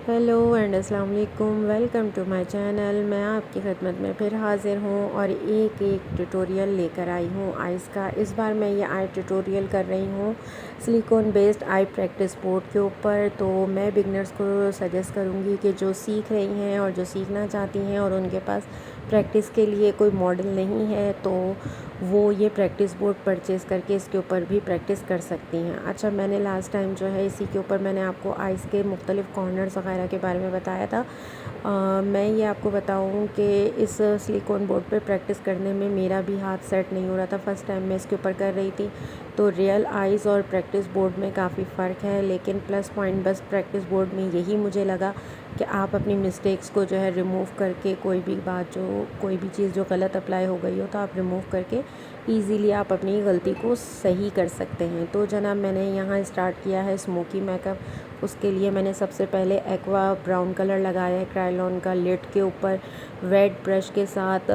Hello and अस्सलाम वालेकुम। Welcome to my channel. मैं आपकी खिदमत में फिर हाज़िर हूँ और एक ट्यूटोरियल लेकर आई हूँ आइज़ का। इस बार मैं ये आई ट्यूटोरियल कर रही हूँ silicon based I practice board के ऊपर। तो मैं बिगनर्स को सजेस्ट करूँगी कि जो सीख रही हैं और जो सीखना चाहती हैं और उनके पास प्रैक्टिस के लिए कोई मॉडल नहीं है तो वो ये प्रैक्टिस बोर्ड परचेज़ करके इसके ऊपर भी प्रैक्टिस कर सकती हैं। अच्छा, मैंने लास्ट टाइम जो है इसी के ऊपर मैंने आपको आइज़ के मुख्तलिफ़ कॉर्नर्स वगैरह के बारे में बताया था। मैं ये आपको बताऊँ कि इस सिलिकॉन बोर्ड पे प्रैक्टिस करने में मेरा भी हाथ सेट नहीं हो रहा था। फ़र्स्ट टाइम मैं इसके ऊपर कर रही थी तो रियल आइज़ और प्रैक्टिस बोर्ड में काफ़ी फ़र्क है। लेकिन प्लस पॉइंट बस प्रैक्टिस बोर्ड में यही मुझे लगा कि आप अपनी मिस्टेक्स को जो है रिमूव करके कोई भी चीज़ जो गलत अप्लाई हो गई हो तो आप रिमूव करके ईज़िली आप अपनी गलती को सही कर सकते हैं। तो जनाब, मैंने यहाँ स्टार्ट किया है स्मोकी मेकअप। उसके लिए मैंने सबसे पहले एक्वा ब्राउन कलर लगाया है क्रायोन का लिड के ऊपर वेट ब्रश के साथ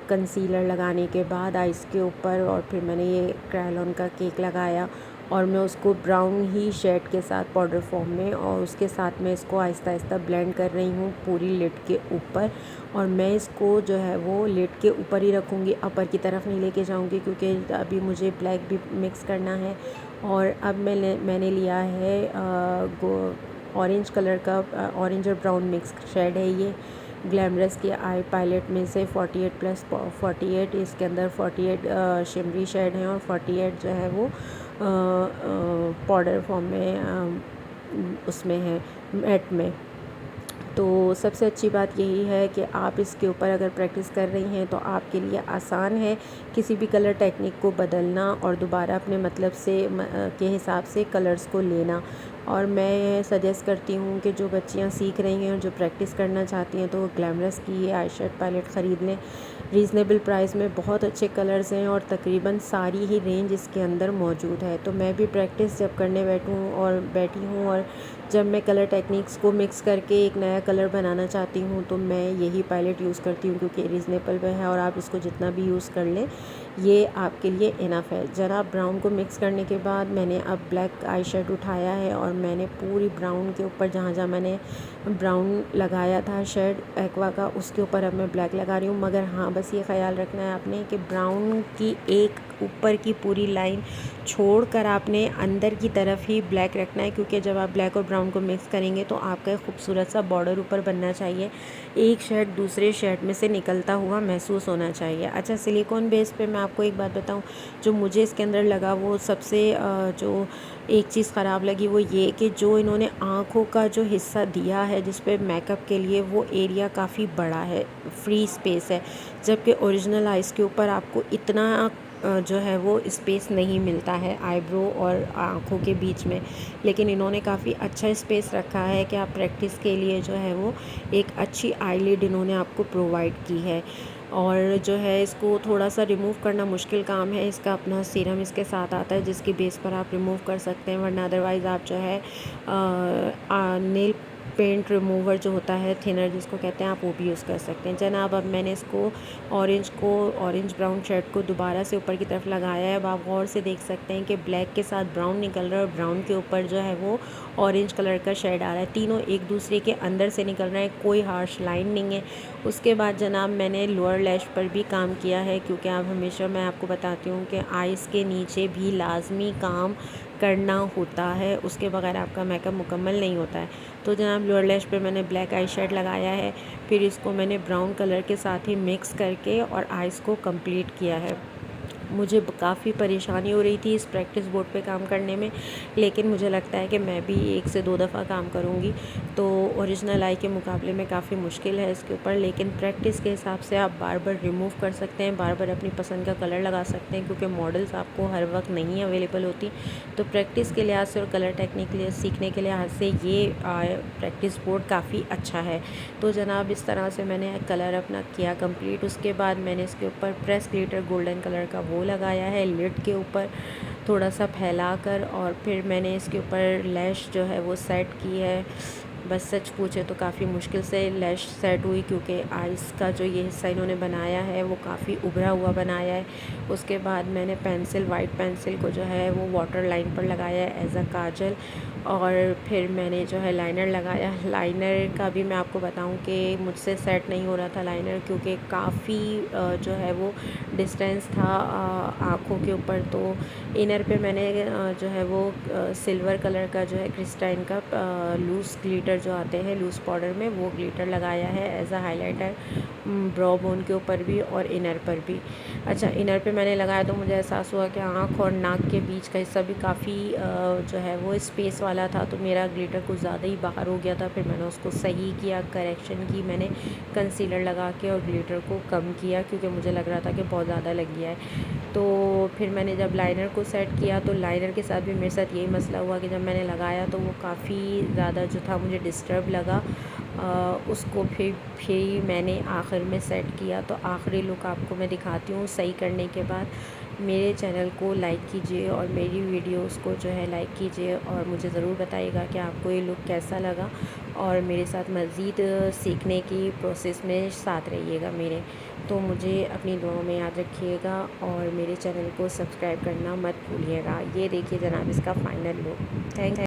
कंसीलर लगाने के बाद आइज़ के ऊपर, और फिर मैंने ये क्रायोन का केक लगाया और मैं उसको ब्राउन ही शेड के साथ पाउडर फॉर्म में, और उसके साथ में इसको आहिस्ता आहिस्ता ब्लेंड कर रही हूँ पूरी लिड के ऊपर। और मैं इसको जो है वो लिड के ऊपर ही रखूँगी, अपर की तरफ नहीं लेके जाऊँगी क्योंकि अभी मुझे ब्लैक भी मिक्स करना है। और अब मैंने लिया है ऑरेंज कलर का, ऑरेंज और ब्राउन मिक्स शेड है ये ग्लैमरस के आई पैलेट में से 48+48। इसके अंदर 48 शिमरी शेड हैं और 48 जो है वो पाउडर फॉर्म में उसमें है मैट में। तो सबसे अच्छी बात यही है कि आप इसके ऊपर अगर प्रैक्टिस कर रही हैं तो आपके लिए आसान है किसी भी कलर टेक्निक को बदलना और दोबारा अपने मतलब से के हिसाब से कलर्स को लेना। और मैं सजेस्ट करती हूँ कि जो बच्चियाँ सीख रही हैं और जो प्रैक्टिस करना चाहती हैं तो वो ग्लैमरस की ये आई शेड पैलेट ख़रीद लें। रीज़नेबल प्राइस में बहुत अच्छे कलर्स हैं और तकरीबन सारी ही रेंज इसके अंदर मौजूद है। तो मैं भी प्रैक्टिस जब करने बैठी हूँ और जब मैं कलर टेक्निक्स को मिक्स करके एक नया कलर बनाना चाहती हूँ तो मैं यही पैलेट यूज़ करती हूँ क्योंकि रीज़नेबल में है और आप इसको जितना भी यूज़ कर लें ये आपके लिए इनफ है। ज़रा ब्राउन को मिक्स करने के बाद मैंने अब ब्लैक आई शेड उठाया है और मैंने पूरी ब्राउन के ऊपर जहाँ जहाँ मैंने ब्राउन लगाया था शेड एक्वा का उसके ऊपर अब मैं ब्लैक लगा रही हूँ। मगर हाँ, बस ये ख्याल रखना है आपने कि ब्राउन की एक ऊपर की पूरी लाइन छोड़कर आपने अंदर की तरफ ही ब्लैक रखना है क्योंकि जब आप ब्लैक और ब्राउन को मिक्स करेंगे तो आपका खूबसूरत सा बॉर्डर ऊपर बनना चाहिए। एक शेड दूसरे शेड में से निकलता हुआ महसूस होना चाहिए। अच्छा, सिलिकॉन बेस पे मैं आपको एक बात बताऊं, जो मुझे इसके अंदर लगा वो सबसे जो एक चीज़ ख़राब लगी वो ये कि जो इन्होंने आँखों का जो हिस्सा दिया है जिस पे मेकअप के लिए वो एरिया काफ़ी बड़ा है, फ्री स्पेस है, जबकि ओरिजिनल आइज़ के ऊपर आपको इतना जो है वो स्पेस नहीं मिलता है आईब्रो और आँखों के बीच में। लेकिन इन्होंने काफ़ी अच्छा स्पेस रखा है कि आप प्रैक्टिस के लिए जो है वो एक अच्छी आईलिड इन्होंने आपको प्रोवाइड की है। और जो है इसको थोड़ा सा रिमूव करना मुश्किल काम है। इसका अपना सीरम इसके साथ आता है जिसकी बेस पर आप रिमूव कर सकते हैं, वरना अदरवाइज़ आप जो है नेल पेंट रिमूवर जो होता है थिनर जिसको कहते हैं आप वो भी यूज़ कर सकते हैं। जनाब, अब मैंने इसको ऑरेंज ब्राउन शेड को दोबारा से ऊपर की तरफ लगाया है। अब आप गौर से देख सकते हैं कि ब्लैक के साथ ब्राउन निकल रहा है और ब्राउन के ऊपर जो है वो ऑरेंज कलर का शेड आ रहा है। तीनों एक दूसरे के अंदर से निकल रहे हैं, कोई हार्श लाइन नहीं है। उसके बाद जनाब मैंने लोअर लैश पर भी काम किया है क्योंकि आप हमेशा मैं आपको बताती हूँ कि आइज़ के नीचे भी लाजमी काम करना होता है, उसके बगैर आपका मेकअप मुकम्मल नहीं होता है। तो जनाब लोअर लैश पे मैंने ब्लैक आई शेड लगाया है, फिर इसको मैंने ब्राउन कलर के साथ ही मिक्स करके और आइज़ को कंप्लीट किया है। मुझे काफ़ी परेशानी हो रही थी इस प्रैक्टिस बोर्ड पे काम करने में, लेकिन मुझे लगता है कि मैं भी 1 से 2 दफ़ा काम करूँगी तो ओरिजिनल आई के मुकाबले में काफ़ी मुश्किल है इसके ऊपर। लेकिन प्रैक्टिस के हिसाब से आप बार बार रिमूव कर सकते हैं, बार बार अपनी पसंद का कलर लगा सकते हैं क्योंकि मॉडल्स आपको हर वक्त नहीं अवेलेबल होती। तो प्रैक्टिस के लिहाज से और कलर टेक्निक के लिए सीखने के लिहाज से ये प्रैक्टिस बोर्ड काफ़ी अच्छा है। तो जनाब इस तरह से मैंने कलर अपना किया कंप्लीट। उसके बाद मैंने इसके ऊपर प्रेस ग्लिटर गोल्डन कलर का वो लगाया है लिड के ऊपर थोड़ा सा फैलाकर, और फिर मैंने इसके ऊपर लैश जो है वो सेट की है। बस सच पूछे तो काफ़ी मुश्किल से लैश सेट हुई क्योंकि आइज़ का जो ये हिस्सा इन्होंने बनाया है वो काफ़ी उभरा हुआ बनाया है। उसके बाद मैंने वाइट पेंसिल को जो है वो वाटर लाइन पर लगाया है एज अ काजल, और फिर मैंने जो है लाइनर लगाया। लाइनर का भी मैं आपको बताऊं कि मुझसे सेट नहीं हो रहा था लाइनर, क्योंकि काफ़ी जो है वो डिस्टेंस था आँखों के ऊपर। तो इनर पे मैंने जो है वो सिल्वर कलर का जो है क्रिस्टाइन का लूज़ ग्लिटर जो आते हैं लूज़ पाउडर में, वो ग्लिटर लगाया है as a highlighter brow bone के ऊपर भी और इनर पर भी। अच्छा, इनर पे मैंने लगाया तो मुझे एहसास हुआ कि आँख और नाक के बीच का हिस्सा भी काफ़ी जो है वो स्पेस वाला था, तो मेरा ग्लिटर कुछ ज़्यादा ही बाहर हो गया था। फिर मैंने उसको सही किया, करेक्शन की मैंने कंसीलर लगा के और ग्लिटर को कम किया, क्योंकि मुझे लग रहा था कि बहुत ज़्यादा लग गया है। तो फिर मैंने जब लाइनर को सेट किया तो लाइनर के साथ भी मेरे साथ यही मसला हुआ कि जब मैंने लगाया तो वो काफ़ी ज़्यादा जो था मुझे डिस्टर्ब लगा। उसको फिर मैंने आखिर में सेट किया। तो आखिरी लुक आपको मैं दिखाती हूँ सही करने के बाद। मेरे चैनल को लाइक कीजिए और मेरी वीडियोस को जो है लाइक कीजिए और मुझे ज़रूर बताइएगा कि आपको ये लुक कैसा लगा, और मेरे साथ मज़ीद सीखने की प्रोसेस में साथ रहिएगा मेरे। तो मुझे अपनी दुआओं में याद रखिएगा और मेरे चैनल को सब्सक्राइब करना मत भूलिएगा। ये देखिए जनाब इसका फ़ाइनल लुक। थैंक